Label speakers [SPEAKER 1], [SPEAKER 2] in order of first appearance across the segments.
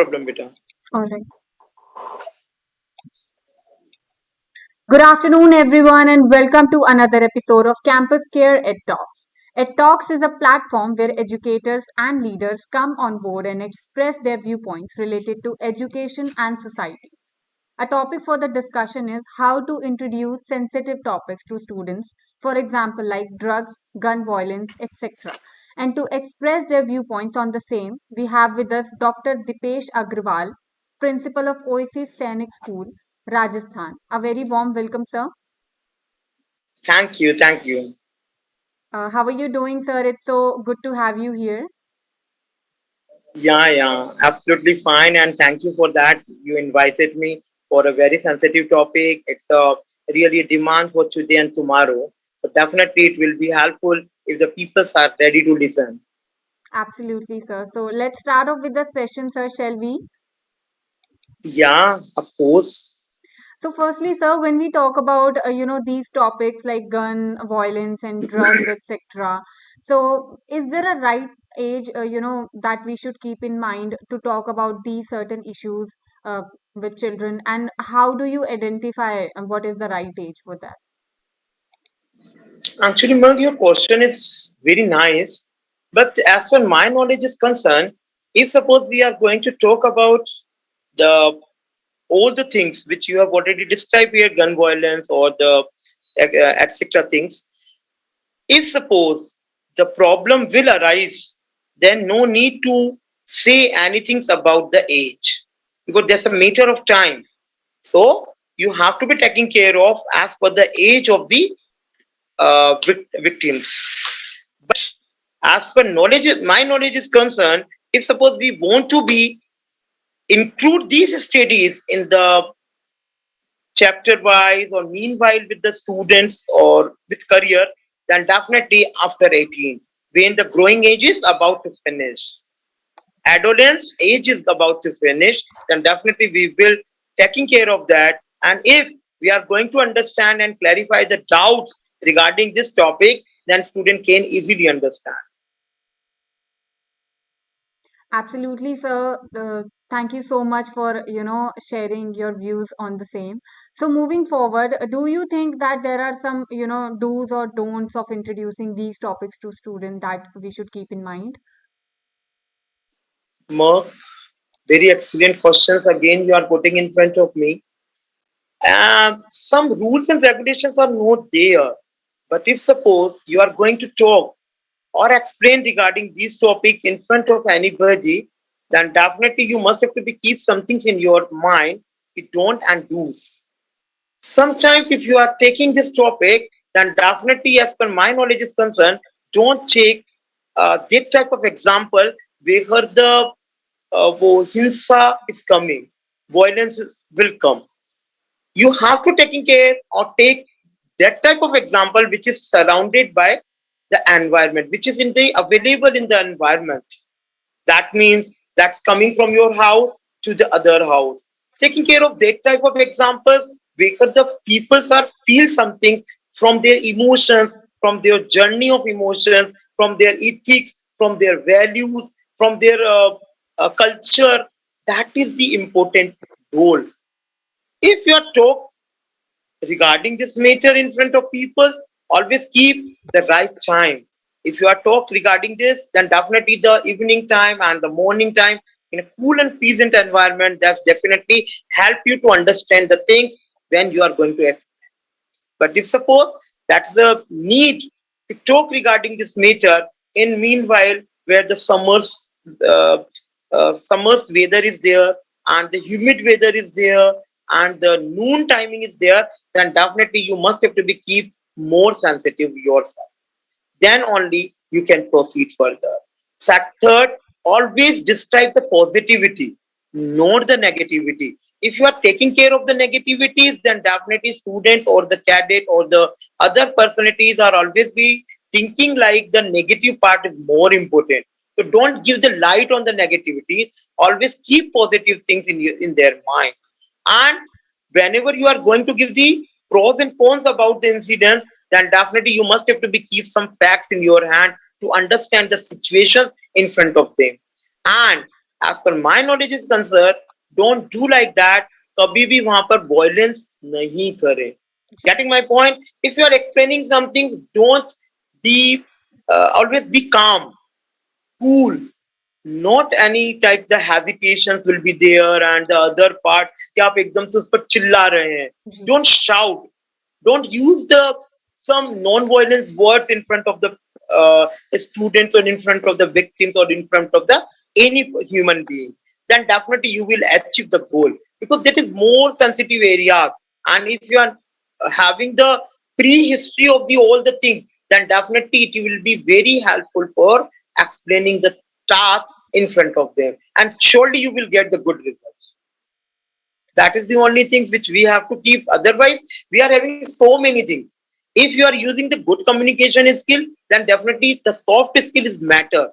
[SPEAKER 1] problem, beta.
[SPEAKER 2] All right. Good afternoon, everyone, and welcome to another episode of CampusCare EdTalks. EdTalks is a platform where educators and leaders come on board and express their viewpoints related to education and society. A topic for the discussion is how to introduce sensitive topics to students, for example, like drugs, gun violence, etc. And to express their viewpoints on the same, we have with us Dr. Dipesh Agrawal, Principal of Oasis Sainik School, Rajasthan. A very warm welcome, sir.
[SPEAKER 1] Thank you, thank you.
[SPEAKER 2] How are you doing, sir? It's so good to have you here.
[SPEAKER 1] Yeah, absolutely fine. And thank you for that. You invited me for a very sensitive topic. It's a really demand for today and tomorrow. So definitely it will be helpful if the people are ready to listen.
[SPEAKER 2] Absolutely, sir. So let's start off with the session, sir, shall we?
[SPEAKER 1] Yeah, of course.
[SPEAKER 2] So, firstly, sir, when we talk about these topics like gun violence and drugs, etc. So, is there a right age that we should keep in mind to talk about these certain issues with children, and how do you identify what is the right age for that?
[SPEAKER 1] Actually, Mark, your question is very nice. But as far my knowledge is concerned, if suppose we are going to talk about the all the things which you have already described here, gun violence or the etc. things, if suppose the problem will arise, then no need to say anything about the age because there's a matter of time. So you have to be taken care of as per the age of the victims. But as per knowledge, my knowledge is concerned, if suppose we want to be include these studies in the chapter wise or meanwhile with the students or with career, then definitely after 18, when the growing age is about to finish. Adolescence age is about to finish, then definitely we will taking care of that. And if we are going to understand and clarify the doubts regarding this topic, then student can easily understand.
[SPEAKER 2] Absolutely, sir. Thank you so much for sharing your views on the same. So moving forward, do you think that there are some do's or don'ts of introducing these topics to students that we should keep in mind?
[SPEAKER 1] Mark, very excellent questions again you are putting in front of me. Some rules and regulations are not there. But if suppose you are going to talk or explain regarding this topic in front of anybody, then definitely you must have to be keep some things in your mind, you don't and do's. Sometimes if you are taking this topic, then definitely as per my knowledge is concerned, don't take that type of example where the hinsa is coming, violence will come. You have to taking care or take that type of example which is surrounded by the environment, which is in the available in the environment. That means that's coming from your house to the other house. Taking care of that type of examples where the peoples are feel something from their emotions, from their journey of emotions, from their ethics, from their values, from their culture. That is the important role. If you are talk regarding this matter in front of people, always keep the right time. If you are talk regarding this, then definitely the evening time and the morning time in a cool and pleasant environment, that's definitely help you to understand the things when you are going to explain. But if suppose that's the need to talk regarding this matter in meanwhile where the uh, summer's weather is there and the humid weather is there and the noon timing is there, then definitely you must have to be keep more sensitive yourself. Then only you can proceed further. Third, always describe the positivity, not the negativity. If you are taking care of the negativities, then definitely students or the cadet or the other personalities are always be thinking like the negative part is more important. So don't give the light on the negativities. Always keep positive things in their mind. And whenever you are going to give the pros and cons about the incidents, then definitely you must have to be keep some facts in your hand to understand the situations in front of them. And As per my knowledge is concerned, don't do like that. कभी भी वहां पर violence नहीं करें.
[SPEAKER 2] जी.
[SPEAKER 1] Getting my point? If you are explaining something, don't be always be calm, cool. Not any type the hesitations will be there and the other part कि आप एकदम से उस पर चिल्ला रहे हैं.
[SPEAKER 2] जी.
[SPEAKER 1] Don't shout. Don't use the some non-violence words in front of the students or in front of the victims or in front of the any human being. Then definitely you will achieve the goal because that is more sensitive area. And if you are having the prehistory of the all the things, then definitely it will be very helpful for explaining the task in front of them, and surely you will get the good results. That is the only things which we have to keep. Otherwise, we are having so many things. If you are using the good communication skill, then definitely the soft skill is matter.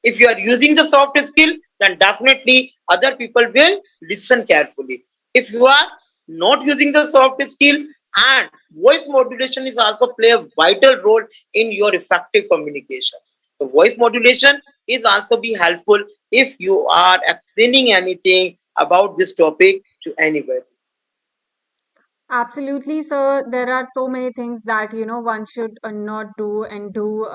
[SPEAKER 1] If you are using the soft skill, then definitely other people will listen carefully. If you are not using the soft skill, and voice modulation is also play a vital role in your effective communication. The voice modulation is also be helpful if you are explaining anything about this topic to anybody.
[SPEAKER 2] Absolutely, sir. There are so many things that one should not do and do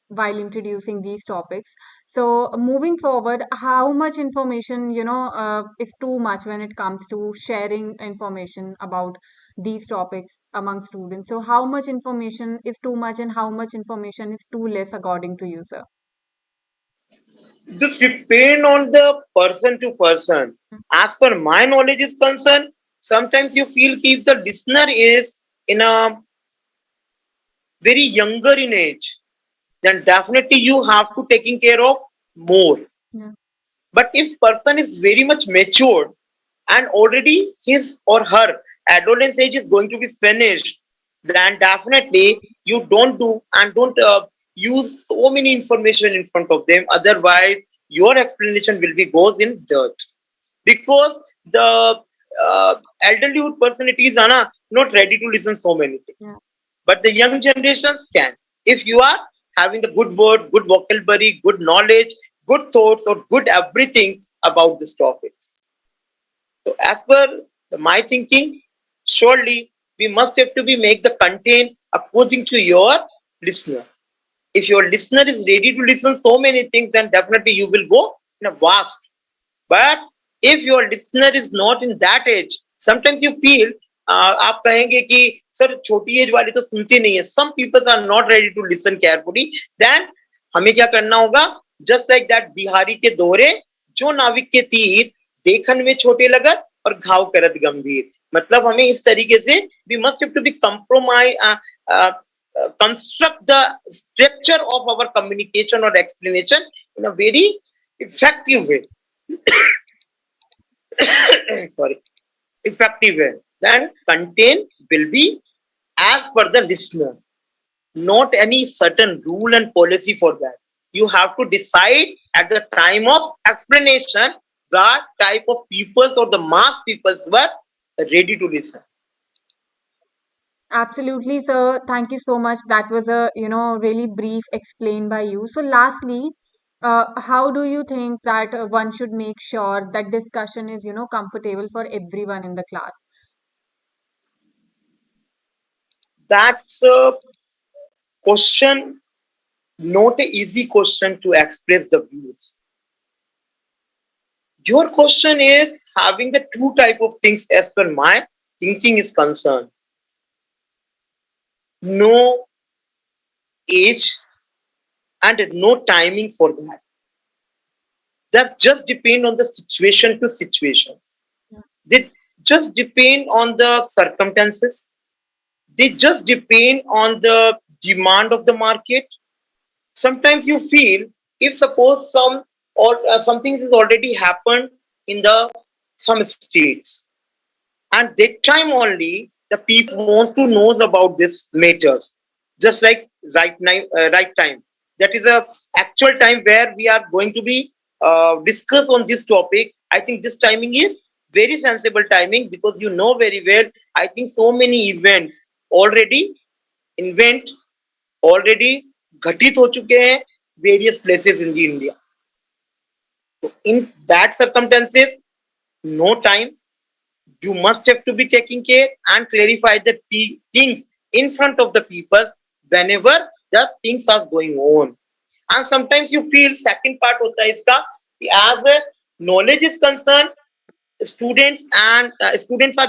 [SPEAKER 2] while introducing these topics. So, moving forward, how much information is too much when it comes to sharing information about these topics among students? So, how much information is too much and how much information is too less, according to you, sir?
[SPEAKER 1] This depend on the person to person. As per my knowledge is concerned, sometimes you feel if the listener is in a very younger in age, then definitely you have to taking care of more.
[SPEAKER 2] Yeah.
[SPEAKER 1] But if person is very much matured and already his or her adolescence age is going to be finished, then definitely you don't do and don't use so many information in front of them. Otherwise, your explanation will be goes in dirt because the elderlyhood personalities are not ready to listen so many things.
[SPEAKER 2] Yeah.
[SPEAKER 1] But the young generations can. If you are having the good words, good vocabulary, good knowledge, good thoughts, or good everything about these topics. So as per my thinking, surely we must have to be make the content according to your listener. If your listener is ready to listen so many things, then definitely you will go in a vast. But if your listener is not in that age, sometimes you feel आप कहेंगे कि sir छोटी as वाले तो सुनते नहीं है. Some people are not ready to listen carefully. Then हमें क्या करना होगा? Just like that बिहारी के दोहरे जो नाविक के तीर देखन में छोटे लगत और घाव करत गंभीर. मतलब हमें इस तरीके से we must have to be compromise uh, construct the structure of our communication or explanation in a very effective way. Sorry, effective way. Then content will be as per the listener, not any certain rule and policy for that. You have to decide at the time of explanation what type of peoples or the mass peoples were ready to listen.
[SPEAKER 2] Absolutely, sir. Thank you so much. That was a, really brief explained by you. So, lastly, how do you think that one should make sure that discussion is, comfortable for everyone in the class?
[SPEAKER 1] That's a question, not an easy question to express the views. Your question is having the two type of things as per my thinking is concerned. No age and no timing for that. That just depend on the situation to situations. They just depend on the circumstances. They just depend on the demand of the market. Sometimes you feel if suppose some or something is already happened in the some states, and that time only the people wants to knows about this matters, just like right time. That is a actual time where we are going to be discuss on this topic. I think this timing is very sensible timing because you know very well. I think so many events already invent already घटित हो चुके हैं various places in the India. In that circumstances, no time, you must have to be taking care and clarify the things in front of the people whenever the things are going on. And sometimes you feel second part hota hai iska कि as a knowledge is concerned, students are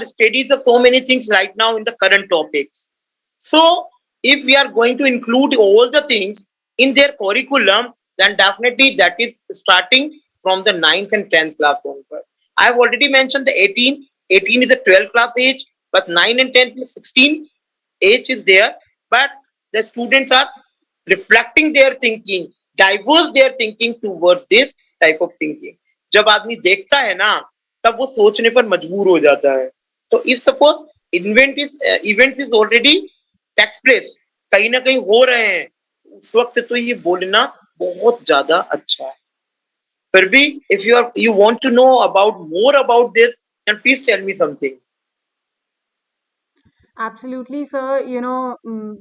[SPEAKER 1] studies so many things right now in the current topics. So if we are going to include all the things in their curriculum, then definitely that is starting from the ninth and 10th class onward. I've already mentioned the 18. 18 is a 12th class age, but 9 and 10th is 16 age is there. But the students are reflecting their thinking, diverse their thinking towards this type of thinking. जब आदमी देखता है ना, तब वो सोचने पर मजबूर हो जाता है. तो if suppose events is already takes place, कहीं ना कहीं हो रहे हैं, उस वक्त तो ये बोलना बहुत ज्यादा अच्छा है. फिर भी if you want to know about more about this, then please tell me something.
[SPEAKER 2] Absolutely, sir.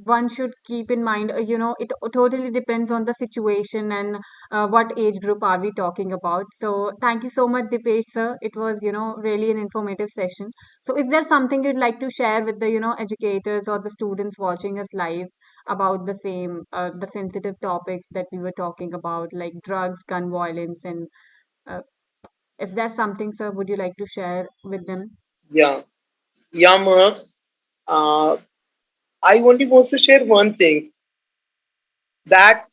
[SPEAKER 2] One should keep in mind, it totally depends on the situation and what age group are we talking about. So, thank you so much, Dipesh, sir. It was, really an informative session. So, is there something you'd like to share with the, educators or the students watching us live about the same, the sensitive topics that we were talking about, like drugs, gun violence, and uh, is there something, sir, would you like to share with them?
[SPEAKER 1] Yeah, yeah, Mark. Uh, I only want to share one thing, that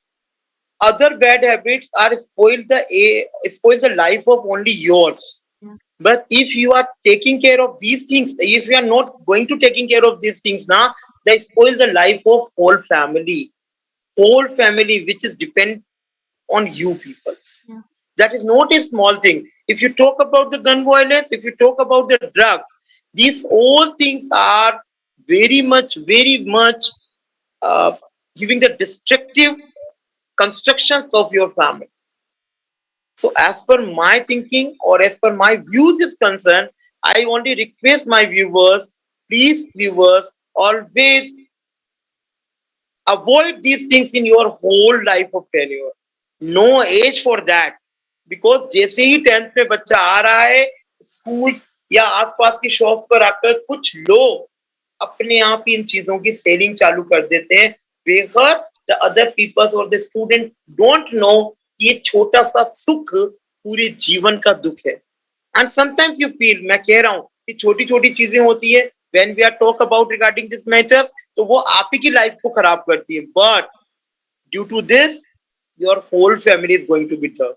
[SPEAKER 1] other bad habits are spoil the life of only yours.
[SPEAKER 2] Yeah.
[SPEAKER 1] But if you are taking care of these things, if you are not going to taking care of these things now, they spoil the life of whole family, which is depend on you people.
[SPEAKER 2] Yeah.
[SPEAKER 1] That is not a small thing. If you talk about the gun violence, if you talk about the drugs, these all things are very much uh, giving the destructive constructions of your family. So, as per my thinking or as per my views is concerned, I only request my viewers, please, viewers, always avoid these things in your whole life of tenure. No age for that. Because जैसे ही 10th में बच्चा आ रहा है, schools या आसपास की shops पर आकर कुछ लोग अपने आप ही इन चीजों की सेलिंग चालू कर देते हैं, बेगर द अदर पीपल्स और द स्टूडेंट डोंट नो कि ये छोटा सा सुख पूरे जीवन का दुख है. एंड समटाइम्स यू फील, मैं कह रहा हूँ कि छोटी छोटी चीजें होती है, when we are talk about regarding this matters, तो वो आप ही की लाइफ को खराब करती है. But due to this, your whole family is going to be disturb,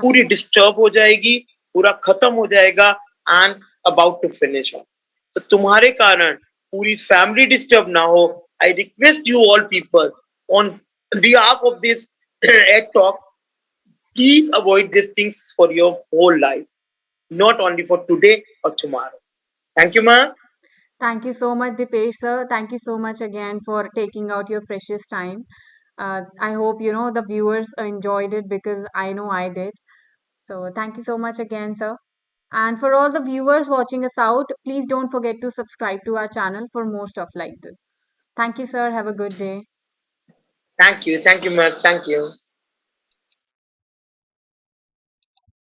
[SPEAKER 1] पूरी डिस्टर्ब हो जाएगी, पूरा खत्म हो जाएगा एंड अबाउट टू फिनिश. तो तुम्हारे कारण पूरी फैमिली डिस्टर्ब ना हो, I request you all people on behalf of this ad talk, please avoid these things for your whole life, not only for today or tomorrow. Thank you, ma.
[SPEAKER 2] Thank you so much, Dipesh sir. Thank you so much again for taking out your precious time. I hope the viewers enjoyed it because I know I did. So thank you so much again, sir. And for all the viewers watching us out, please don't forget to subscribe to our channel for more stuff like this. Thank you, sir. Have a good day.
[SPEAKER 1] Thank you, ma. Thank you.